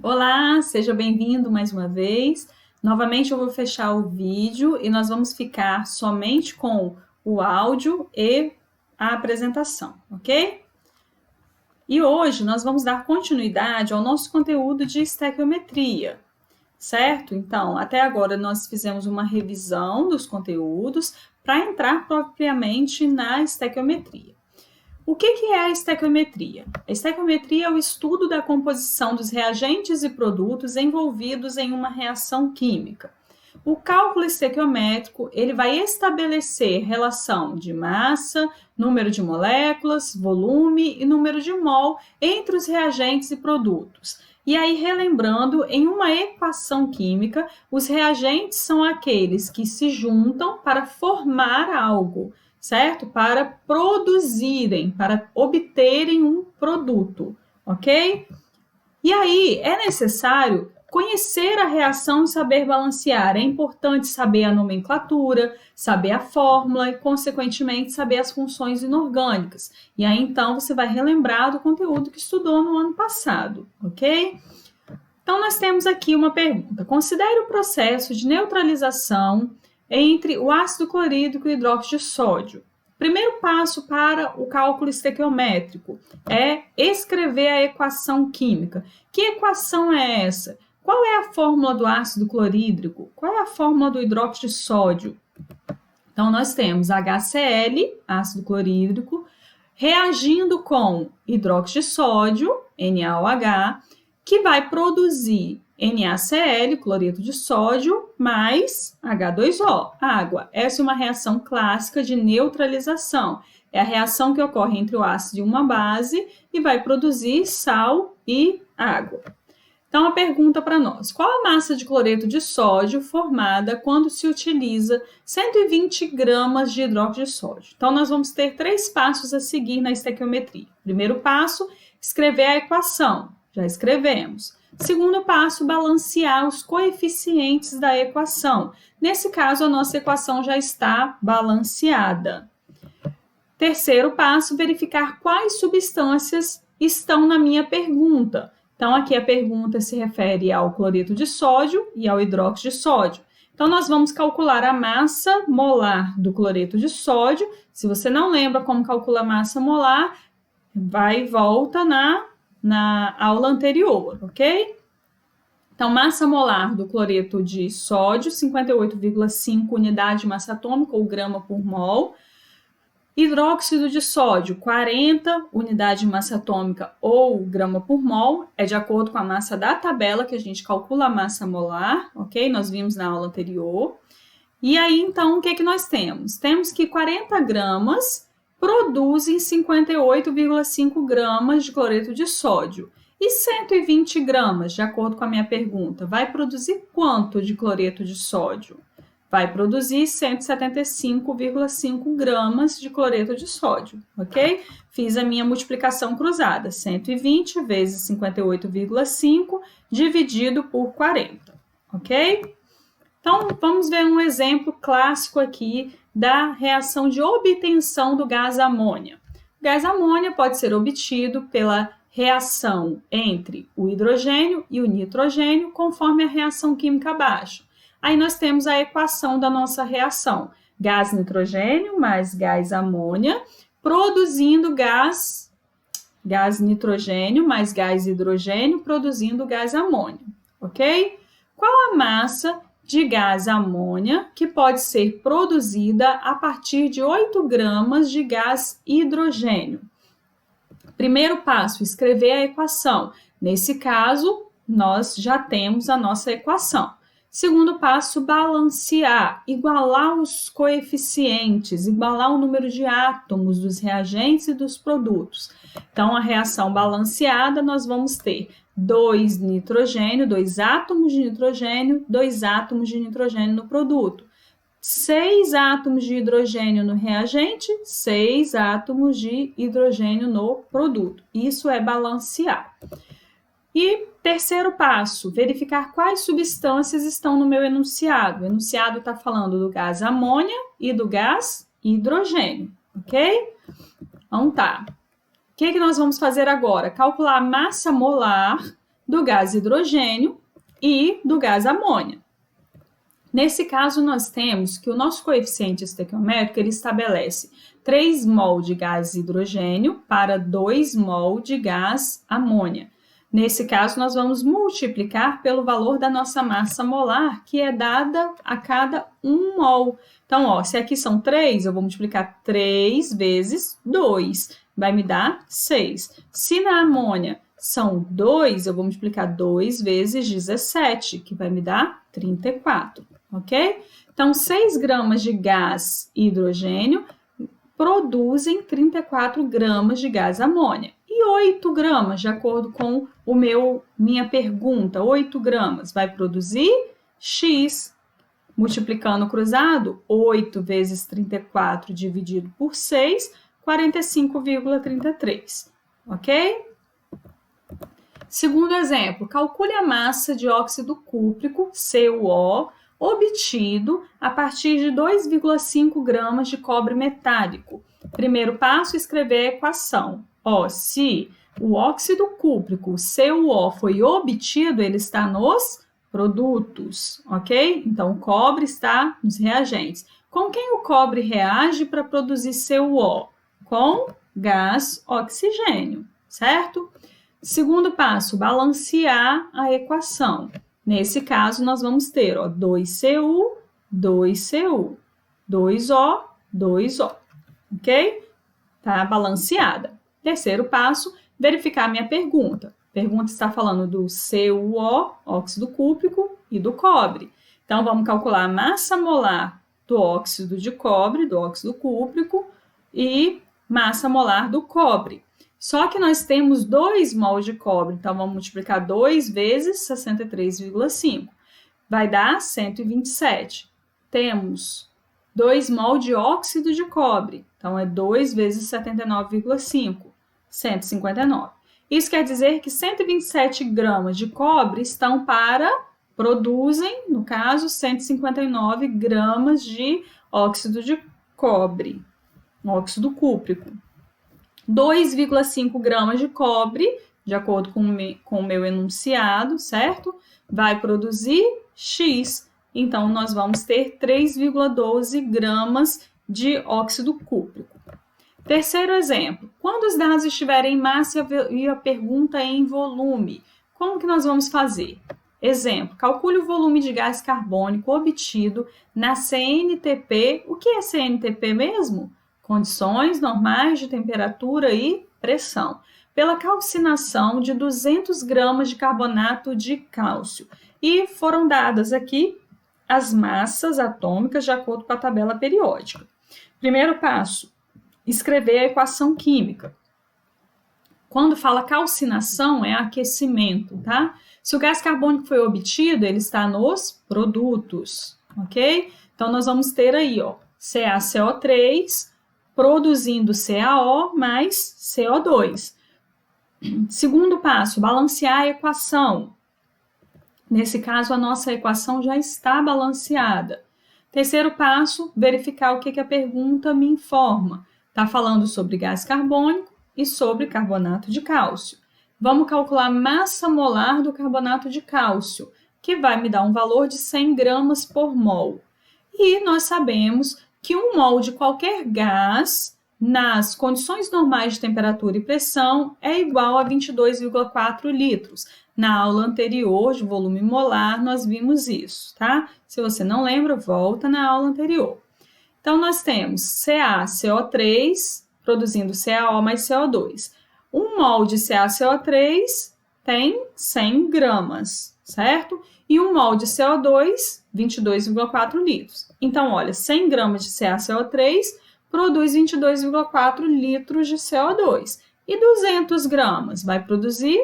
Olá, seja bem-vindo mais uma vez. Novamente eu vou fechar o vídeo e nós vamos ficar somente com o áudio e a apresentação, ok? E hoje nós vamos dar continuidade ao nosso conteúdo de estequiometria, certo? Então, até agora nós fizemos uma revisão dos conteúdos para entrar propriamente na estequiometria. O que é a estequiometria? A estequiometria é o estudo da composição dos reagentes e produtos envolvidos em uma reação química. O cálculo estequiométrico ele vai estabelecer relação de massa, número de moléculas, volume e número de mol entre os reagentes e produtos. E aí, relembrando, em uma equação química, os reagentes são aqueles que se juntam para formar algo, certo? Para produzirem, para obterem um produto, ok? E aí é necessário conhecer a reação e saber balancear. É importante saber a nomenclatura, saber a fórmula e, consequentemente, saber as funções inorgânicas. E aí, então, você vai relembrar do conteúdo que estudou no ano passado, ok? Então, nós temos aqui uma pergunta. Considere o processo de neutralização entre o ácido clorídrico e o hidróxido de sódio. Primeiro passo para o cálculo estequiométrico é escrever a equação química. Que equação é essa? Qual é a fórmula do ácido clorídrico? Qual é a fórmula do hidróxido de sódio? Então, nós temos HCl, ácido clorídrico, reagindo com hidróxido de sódio, NaOH, que vai produzir NaCl, cloreto de sódio, mais H2O, água. Essa é uma reação clássica de neutralização. É a reação que ocorre entre o ácido e uma base e vai produzir sal e água. Então, a pergunta para nós: qual a massa de cloreto de sódio formada quando se utiliza 120 gramas de hidróxido de sódio? Então, nós vamos ter 3 passos a seguir na estequiometria. Primeiro passo, escrever a equação. Já escrevemos. Segundo passo, balancear os coeficientes da equação. Nesse caso, a nossa equação já está balanceada. Terceiro passo, verificar quais substâncias estão na minha pergunta. Então, aqui a pergunta se refere ao cloreto de sódio e ao hidróxido de sódio. Então, nós vamos calcular a massa molar do cloreto de sódio. Se você não lembra como calcula a massa molar, vai e volta na aula anterior, ok? Então, massa molar do cloreto de sódio, 58,5 unidade de massa atômica ou grama por mol. Hidróxido de sódio, 40 unidade de massa atômica ou grama por mol. É de acordo com a massa da tabela que a gente calcula a massa molar, ok? Nós vimos na aula anterior. E aí, então, o que nós temos? Temos que 40 gramas produzem 58,5 gramas de cloreto de sódio. E 120 gramas, de acordo com a minha pergunta, vai produzir quanto de cloreto de sódio? Vai produzir 175,5 gramas de cloreto de sódio, ok? Fiz a minha multiplicação cruzada, 120 vezes 58,5 dividido por 40, ok? Então, vamos ver um exemplo clássico aqui da reação de obtenção do gás amônia. O gás amônia pode ser obtido pela reação entre o hidrogênio e o nitrogênio, conforme a reação química abaixo. Aí nós temos a equação da nossa reação. Gás nitrogênio mais gás amônia, produzindo gás nitrogênio mais gás hidrogênio, produzindo gás amônio, ok? Qual a massa de gás amônia que pode ser produzida a partir de 8 gramas de gás hidrogênio? Primeiro passo, escrever a equação. Nesse caso, nós já temos a nossa equação. Segundo passo, balancear, igualar os coeficientes, igualar o número de átomos dos reagentes e dos produtos. Então, a reação balanceada, nós vamos ter 2 nitrogênio, 2 átomos de nitrogênio, 2 átomos de nitrogênio no produto. 6 átomos de hidrogênio no reagente, 6 átomos de hidrogênio no produto. Isso é balancear. E terceiro passo, verificar quais substâncias estão no meu enunciado. O enunciado está falando do gás amônia e do gás hidrogênio, ok? Então tá. O que nós vamos fazer agora? Calcular a massa molar do gás hidrogênio e do gás amônia. Nesse caso, nós temos que o nosso coeficiente estequiométrico ele estabelece 3 mol de gás hidrogênio para 2 mol de gás amônia. Nesse caso, nós vamos multiplicar pelo valor da nossa massa molar, que é dada a cada 1 mol. Então, ó, se aqui são 3, eu vou multiplicar 3 vezes 2, vai me dar 6. Se na amônia são 2, eu vou multiplicar 2 vezes 17, que vai me dar 34, ok? Então, 6 gramas de gás hidrogênio produzem 34 gramas de gás amônia. E 8 gramas, de acordo com minha pergunta, 8 gramas vai produzir X. Multiplicando cruzado, 8 vezes 34 dividido por 6, 45,33, ok? Segundo exemplo, calcule a massa de óxido cúprico, CuO, obtido a partir de 2,5 gramas de cobre metálico. Primeiro passo, escrever a equação. Ó, se o óxido cúprico, CuO, foi obtido, ele está nos produtos, ok? Então, o cobre está nos reagentes. Com quem o cobre reage para produzir CuO? Com gás oxigênio, certo? Segundo passo, balancear a equação. Nesse caso, nós vamos ter 2Cu, 2Cu, 2O, 2O, ok? Tá balanceada. Terceiro passo, verificar minha pergunta. A pergunta está falando do CuO, óxido cúprico, e do cobre. Então, vamos calcular a massa molar do óxido de cobre, do óxido cúprico, e massa molar do cobre. Só que nós temos 2 mol de cobre, então vamos multiplicar 2 vezes 63,5. Vai dar 127. Temos 2 mol de óxido de cobre, então é 2 vezes 79,5, 159. Isso quer dizer que 127 gramas de cobre produzem, no caso, 159 gramas de óxido de cobre, óxido cúprico. 2,5 gramas de cobre, de acordo com o meu enunciado, certo? Vai produzir X. Então, nós vamos ter 3,12 gramas de óxido cúprico. Terceiro exemplo. Quando os dados estiverem em massa e a pergunta é em volume, como que nós vamos fazer? Exemplo, calcule o volume de gás carbônico obtido na CNTP. O que é CNTP mesmo? Condições normais de temperatura e pressão, pela calcinação de 200 gramas de carbonato de cálcio. E foram dadas aqui as massas atômicas de acordo com a tabela periódica. Primeiro passo, escrever a equação química. Quando fala calcinação, é aquecimento, tá? Se o gás carbônico foi obtido, ele está nos produtos, ok? Então, nós vamos ter aí, ó, CaCO3 produzindo CaO mais CO2. Segundo passo, balancear a equação. Nesse caso, a nossa equação já está balanceada. Terceiro passo, verificar o que a pergunta me informa. Está falando sobre gás carbônico e sobre carbonato de cálcio. Vamos calcular a massa molar do carbonato de cálcio, que vai me dar um valor de 100 gramas por mol. E nós sabemos que 1 mol de qualquer gás, nas condições normais de temperatura e pressão, é igual a 22,4 litros. Na aula anterior, de volume molar, nós vimos isso, tá? Se você não lembra, volta na aula anterior. Então, nós temos CaCO3 produzindo CaO mais CO2. 1 mol de CaCO3 tem 100 gramas, certo? E 1 mol de CO2, 22,4 litros. Então, olha, 100 gramas de CaCO3 produz 22,4 litros de CO2. E 200 gramas vai produzir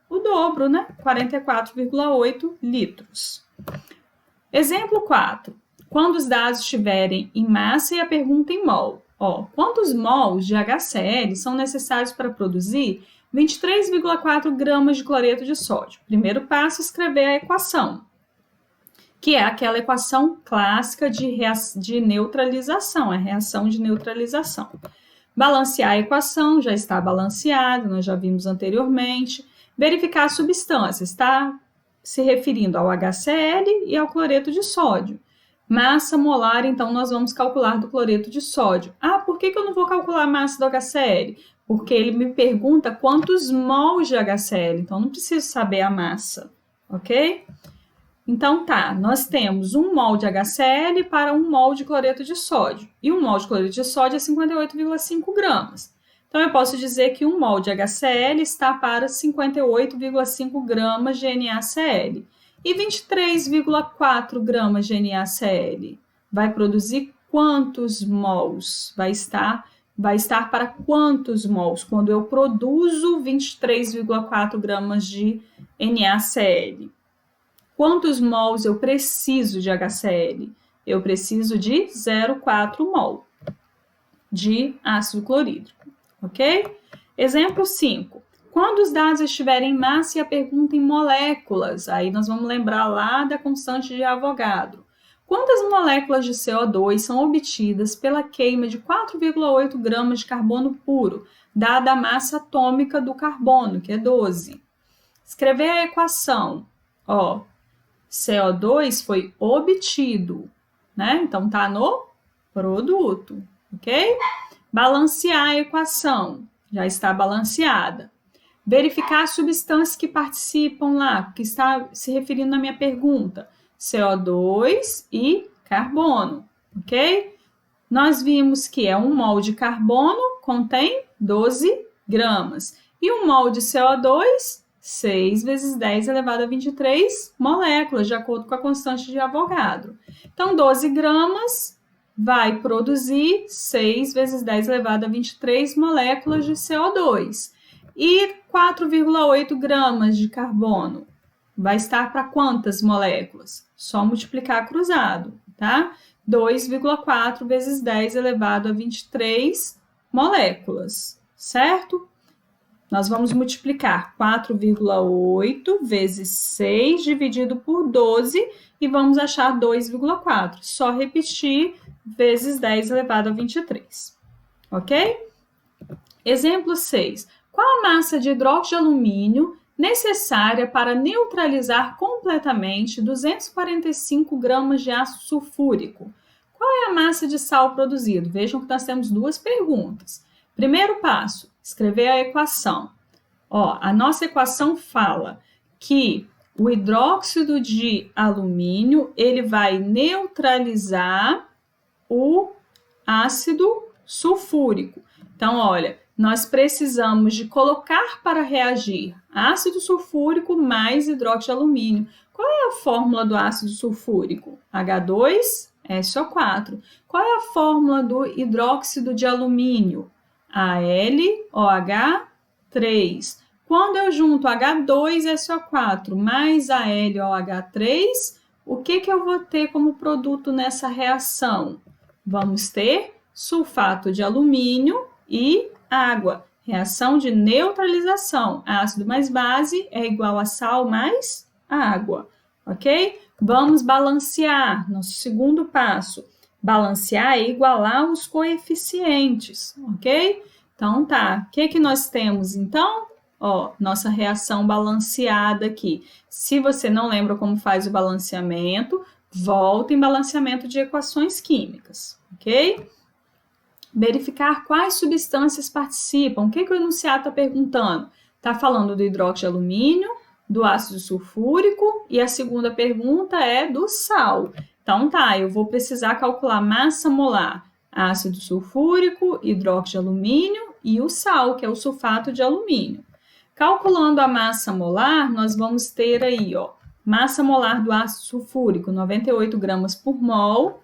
o dobro, né? 44,8 litros. Exemplo 4. Quando os dados estiverem em massa e a pergunta em mol. Ó, quantos mols de HCl são necessários para produzir 23,4 gramas de cloreto de sódio? Primeiro passo, escrever a equação, que é aquela equação clássica de neutralização, a reação de neutralização. Balancear a equação, já está balanceado, nós já vimos anteriormente. Verificar as substâncias, está se referindo ao HCl e ao cloreto de sódio. Massa molar, então, nós vamos calcular do cloreto de sódio. Ah, por que eu não vou calcular a massa do HCl? Porque ele me pergunta quantos mols de HCl, então não preciso saber a massa, ok? Então tá, nós temos 1 mol de HCl para 1 mol de cloreto de sódio. E 1 mol de cloreto de sódio é 58,5 gramas. Então eu posso dizer que 1 mol de HCl está para 58,5 gramas de NaCl. E 23,4 gramas de NaCl vai produzir quantos mols? Vai estar para quantos mols? Quando eu produzo 23,4 gramas de NaCl. Quantos mols eu preciso de HCl? Eu preciso de 0,4 mol de ácido clorídrico, ok? Exemplo 5. Quando os dados estiverem em massa e a pergunta em moléculas, aí nós vamos lembrar lá da constante de Avogadro. Quantas moléculas de CO2 são obtidas pela queima de 4,8 gramas de carbono puro, dada a massa atômica do carbono, que é 12? Escrever a equação, ó, CO2 foi obtido, né? Então tá no produto, ok? Balancear a equação, já está balanceada. Verificar as substâncias que participam lá, que está se referindo na minha pergunta. CO2 e carbono, ok? Nós vimos que 1 mol de carbono contém 12 gramas. E 1 mol de CO2, 6 vezes 10 elevado a 23 moléculas, de acordo com a constante de Avogadro. Então, 12 gramas vai produzir 6 vezes 10 elevado a 23 moléculas de CO2. E 4,8 gramas de carbono vai estar para quantas moléculas? Só multiplicar cruzado, tá? 2,4 vezes 10 elevado a 23 moléculas, certo? Nós vamos multiplicar 4,8 vezes 6 dividido por 12 e vamos achar 2,4. Só repetir vezes 10 elevado a 23, ok? Exemplo 6. Qual a massa de hidróxido de alumínio necessária para neutralizar completamente 245 gramas de ácido sulfúrico? Qual é a massa de sal produzido? Vejam que nós temos duas perguntas. Primeiro passo, escrever a equação. Ó, a nossa equação fala que o hidróxido de alumínio ele vai neutralizar o ácido sulfúrico. Então, olha, nós precisamos de colocar para reagir ácido sulfúrico mais hidróxido de alumínio. Qual é a fórmula do ácido sulfúrico? H2SO4. Qual é a fórmula do hidróxido de alumínio? AlOH3. Quando eu junto H2SO4 mais AlOH3, o que eu vou ter como produto nessa reação? Vamos ter sulfato de alumínio e água. Reação de neutralização. Ácido mais base é igual a sal mais água, ok? Vamos balancear. Nosso segundo passo. Balancear é igualar os coeficientes, ok? Então tá. O que nós temos então? Ó, nossa reação balanceada aqui. Se você não lembra como faz o balanceamento, volta em balanceamento de equações químicas, ok? Verificar quais substâncias participam. O que o enunciado está perguntando? Está falando do hidróxido de alumínio, do ácido sulfúrico e a segunda pergunta é do sal. Então tá, eu vou precisar calcular massa molar, ácido sulfúrico, hidróxido de alumínio e o sal, que é o sulfato de alumínio. Calculando a massa molar, nós vamos ter aí, ó, massa molar do ácido sulfúrico, 98 gramas por mol.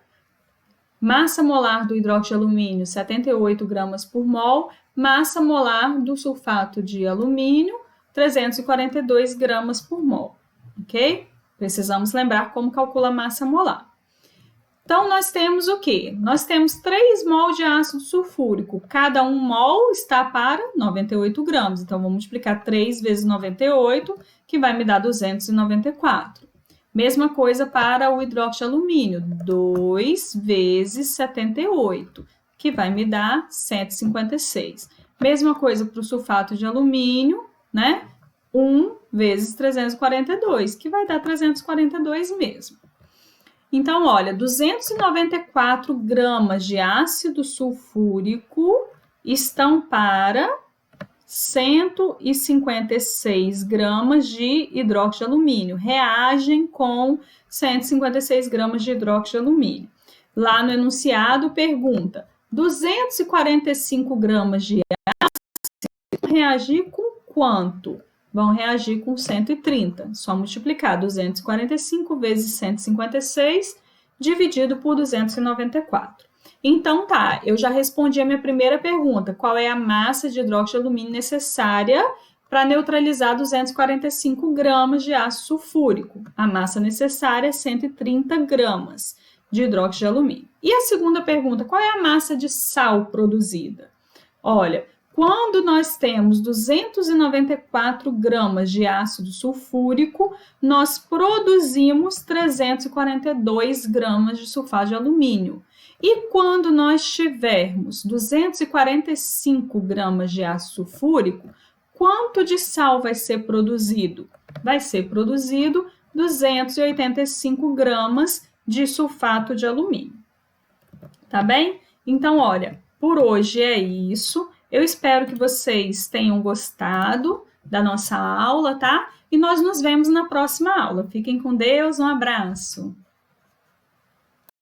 Massa molar do hidróxido de alumínio, 78 gramas por mol. Massa molar do sulfato de alumínio, 342 gramas por mol, ok? Precisamos lembrar como calcula a massa molar. Então, nós temos o quê? Nós temos 3 mol de ácido sulfúrico. Cada 1 mol está para 98 gramas. Então, vou multiplicar 3 vezes 98, que vai me dar 294. Mesma coisa para o hidróxido de alumínio, 2 vezes 78, que vai me dar 156. Mesma coisa para o sulfato de alumínio, né? 1 vezes 342, que vai dar 342 mesmo. Então, olha, 294 gramas de ácido sulfúrico estão para 156 gramas de hidróxido de alumínio. Reagem com 156 gramas de hidróxido de alumínio. Lá no enunciado pergunta, 245 gramas de ácido vão reagir com quanto? Vão reagir com 130. Só multiplicar 245 vezes 156 dividido por 294. Então, tá, eu já respondi a minha primeira pergunta. Qual é a massa de hidróxido de alumínio necessária para neutralizar 245 gramas de ácido sulfúrico? A massa necessária é 130 gramas de hidróxido de alumínio. E a segunda pergunta, qual é a massa de sal produzida? Olha, quando nós temos 294 gramas de ácido sulfúrico, nós produzimos 342 gramas de sulfato de alumínio. E quando nós tivermos 245 gramas de ácido sulfúrico, quanto de sal vai ser produzido? Vai ser produzido 285 gramas de sulfato de alumínio. Tá bem? Então, olha, por hoje é isso. Eu espero que vocês tenham gostado da nossa aula, tá? E nós nos vemos na próxima aula. Fiquem com Deus, um abraço!